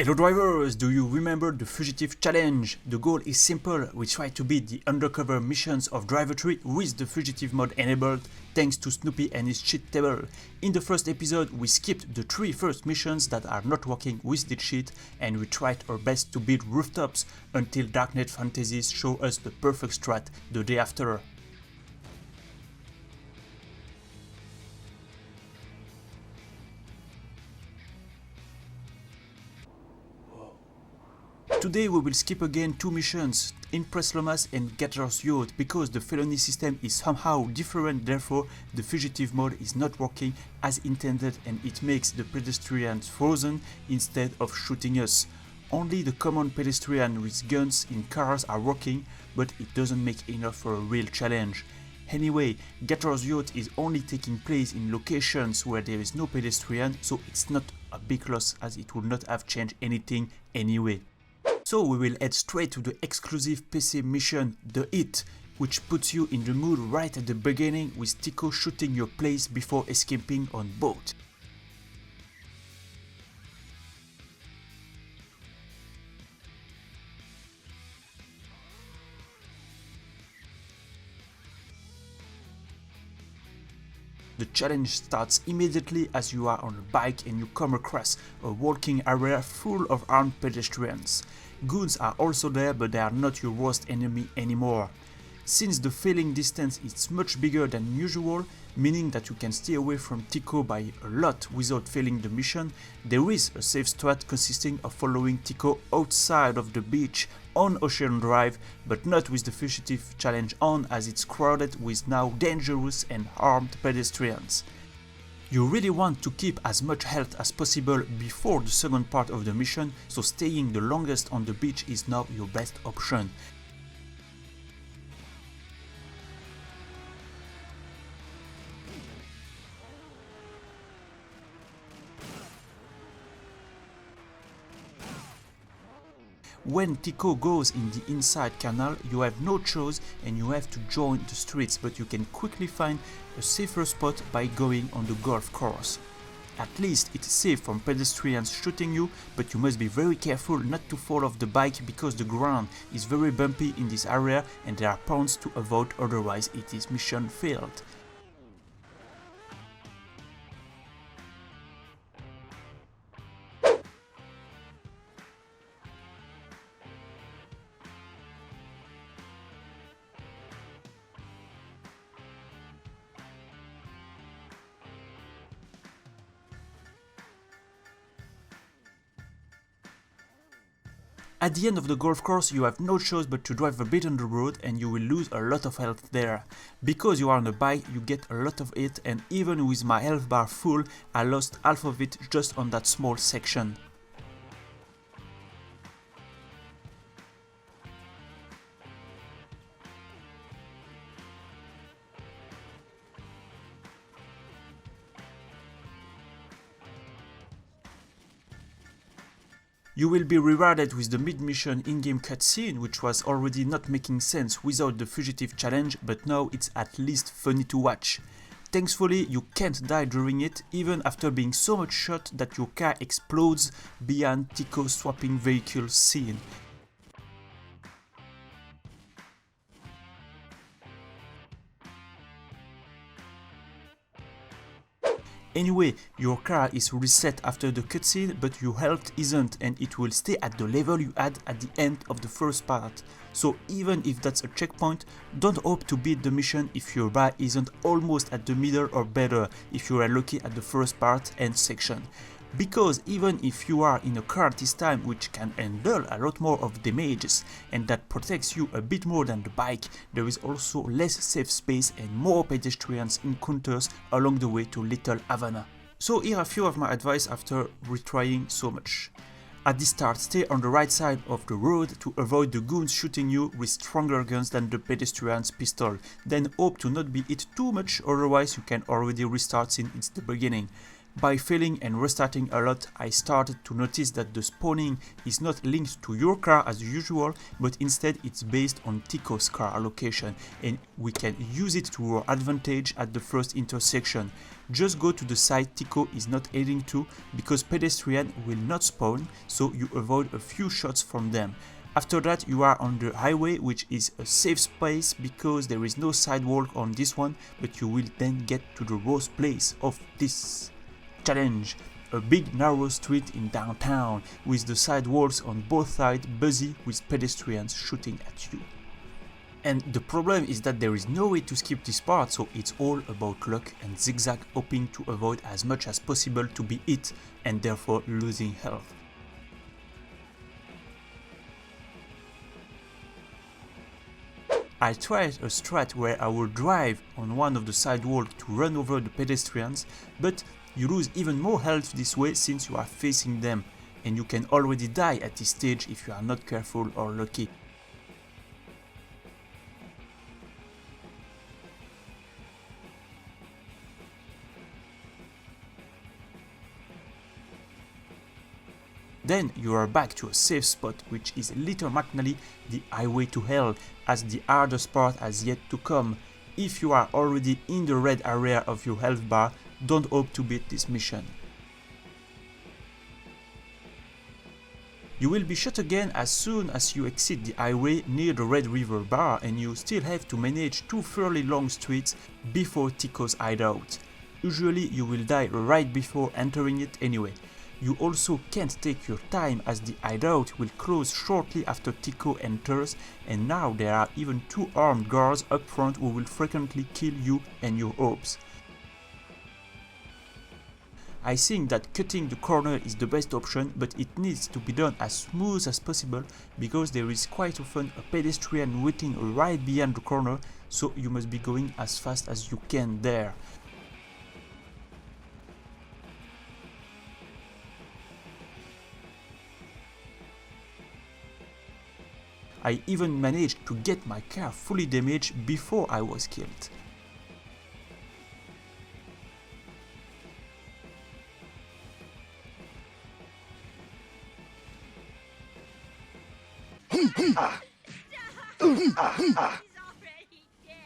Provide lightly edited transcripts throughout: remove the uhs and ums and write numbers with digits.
Hello drivers, do you remember the Fugitive Challenge? The goal is simple, we try to beat the undercover missions of Driver 3 with the Fugitive mode enabled thanks to Snoopy and his cheat table. In the first episode we skipped the 3 first missions that are not working with the cheat and we tried our best to build rooftops until Darknet Fantasies show us the perfect strat the day after. Today we will skip again 2 missions, Impress Lomas and Gather's Yacht, because the felony system is somehow different, therefore the fugitive mode is not working as intended and it makes the pedestrians frozen instead of shooting us. Only the common pedestrians with guns in cars are working, but it doesn't make enough for a real challenge. Anyway, Gather's Yacht is only taking place in locations where there is no pedestrian, so it's not a big loss as it would not have changed anything anyway. So we will head straight to the exclusive PC mission, The Hit, which puts you in the mood right at the beginning with Tico shooting your place before escaping on boat. The challenge starts immediately as you are on a bike and you come across a walking area full of armed pedestrians. Goons are also there, but they are not your worst enemy anymore. Since the failing distance is much bigger than usual, meaning that you can stay away from Tico by a lot without failing the mission, there is a safe strat consisting of following Tico outside of the beach on Ocean Drive, but not with the Fugitive Challenge on, as it's crowded with now dangerous and armed pedestrians. You really want to keep as much health as possible before the second part of the mission, so staying the longest on the beach is now your best option. When Tico goes in the inside canal, you have no choice and you have to join the streets, but you can quickly find a safer spot by going on the golf course. At least it's safe from pedestrians shooting you, but you must be very careful not to fall off the bike because the ground is very bumpy in this area and there are ponds to avoid, otherwise it is mission failed. At the end of the golf course you have no choice but to drive a bit on the road and you will lose a lot of health there. Because you are on a bike you get a lot of it, and even with my health bar full I lost half of it just on that small section. You will be rewarded with the mid-mission in-game cutscene, which was already not making sense without the Fugitive Challenge, but now it's at least funny to watch. Thankfully, you can't die during it, even after being so much shot that your car explodes beyond Tico swapping vehicles scene. Anyway, your car is reset after the cutscene, but your health isn't, and it will stay at the level you had at the end of the first part. So even if that's a checkpoint, don't hope to beat the mission if your bar isn't almost at the middle or better if you are lucky at the first part and section. Because even if you are in a car this time which can handle a lot more of damages and that protects you a bit more than the bike, there is also less safe space and more pedestrians encounters along the way to Little Havana. So here are a few of my advice after retrying so much. At the start, stay on the right side of the road to avoid the goons shooting you with stronger guns than the pedestrian's pistol. Then hope to not be hit too much, otherwise you can already restart since it's the beginning. By failing and restarting a lot, I started to notice that the spawning is not linked to your car as usual, but instead it's based on Tico's car location, and we can use it to our advantage at the first intersection. Just go to the side Tico is not heading to, because pedestrians will not spawn, so you avoid a few shots from them. After that, you are on the highway, which is a safe space because there is no sidewalk on this one, but you will then get to the worst place of this challenge, a big narrow street in downtown with the sidewalks on both sides busy with pedestrians shooting at you. And the problem is that there is no way to skip this part, so it's all about luck and zigzag, hoping to avoid as much as possible to be hit and therefore losing health. I tried a strat where I will drive on one of the sidewalks to run over the pedestrians, but you lose even more health this way since you are facing them, and you can already die at this stage if you are not careful or lucky. Then you are back to a safe spot, which is literally the highway to hell, as the hardest part has yet to come. If you are already in the red area of your health bar, don't hope to beat this mission. You will be shot again as soon as you exit the highway near the Red River bar, and you still have to manage 2 fairly long streets before Tico's hideout. Usually you will die right before entering it anyway. You also can't take your time as the hideout will close shortly after Tico enters, and now there are even 2 armed guards up front who will frequently kill you and your orbs. I think that cutting the corner is the best option, but it needs to be done as smooth as possible because there is quite often a pedestrian waiting right behind the corner, so you must be going as fast as you can there. I even managed to get my car fully damaged before I was killed. He's already dead.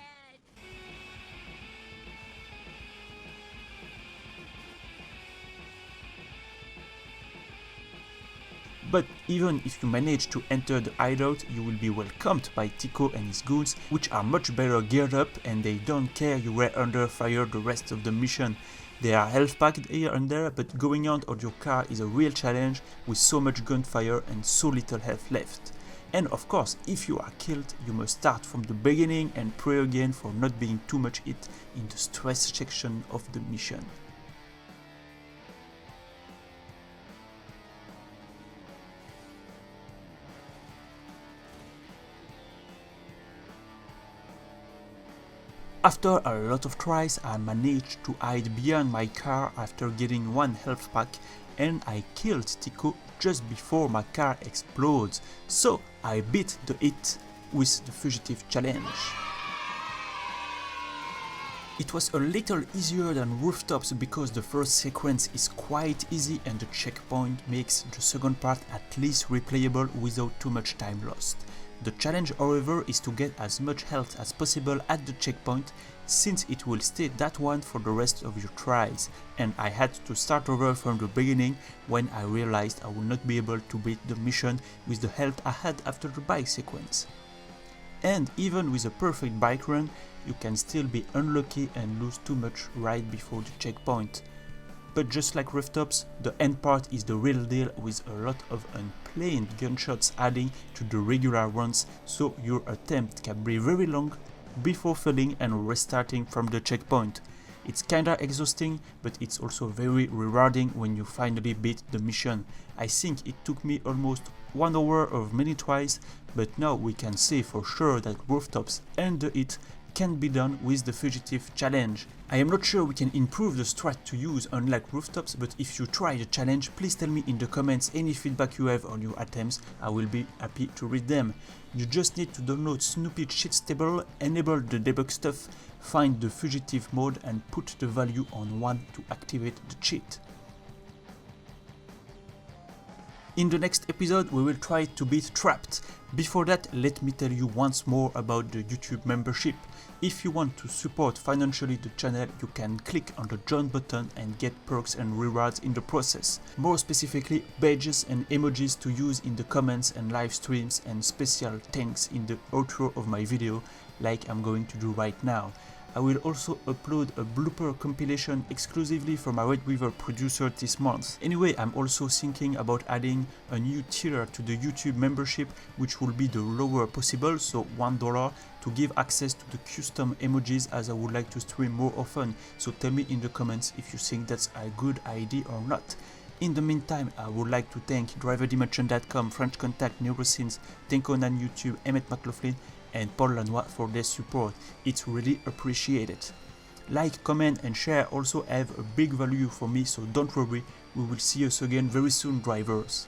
But even if you manage to enter the hideout, you will be welcomed by Tico and his goons, which are much better geared up and they don't care you were under fire the rest of the mission. They are health packed here and there, but going out of your car is a real challenge with so much gunfire and so little health left. And of course, if you are killed, you must start from the beginning and pray again for not being too much hit in the stress section of the mission. After a lot of tries, I managed to hide behind my car after getting 1 health pack, and I killed Tico just before my car explodes, so I beat the hit with the fugitive challenge. It was a little easier than rooftops because the first sequence is quite easy and the checkpoint makes the second part at least replayable without too much time lost. The challenge, however, is to get as much health as possible at the checkpoint, since it will stay that one for the rest of your tries, and I had to start over from the beginning when I realized I would not be able to beat the mission with the health I had after the bike sequence. And even with a perfect bike run, you can still be unlucky and lose too much right before the checkpoint. But just like rooftops, the end part is the real deal with a lot of unplanned gunshots adding to the regular runs, so your attempt can be very long before failing and restarting from the checkpoint. It's kinda exhausting, but it's also very rewarding when you finally beat the mission. I think it took me almost 1 hour of many tries, but now we can say for sure that rooftops and the hit can be done with the fugitive challenge. I am not sure we can improve the strat to use unlike rooftops, but if you try the challenge, please tell me in the comments any feedback you have on your attempts. I will be happy to read them. You just need to download Snoopy cheats table, enable the debug stuff, find the fugitive mode and put the value on 1 to activate the cheat. In the next episode, we will try to beat Trapped. Before that, let me tell you once more about the YouTube membership. If you want to support financially the channel, you can click on the join button and get perks and rewards in the process. More specifically, badges and emojis to use in the comments and live streams, and special thanks in the outro of my video, like I'm going to do right now. I will also upload a blooper compilation exclusively for my Red River producer this month. Anyway, I'm also thinking about adding a new tier to the YouTube membership, which will be the lower possible, so $1, to give access to the custom emojis, as I would like to stream more often. So tell me in the comments if you think that's a good idea or not. In the meantime, I would like to thank DriverDmerchant.com, French Contact, Neurosins, Tenkonan YouTube, Emmett McLaughlin, and Paul Lanois for their support. It's really appreciated. Like, comment and share also have a big value for me, so don't worry, we will see us again very soon, drivers.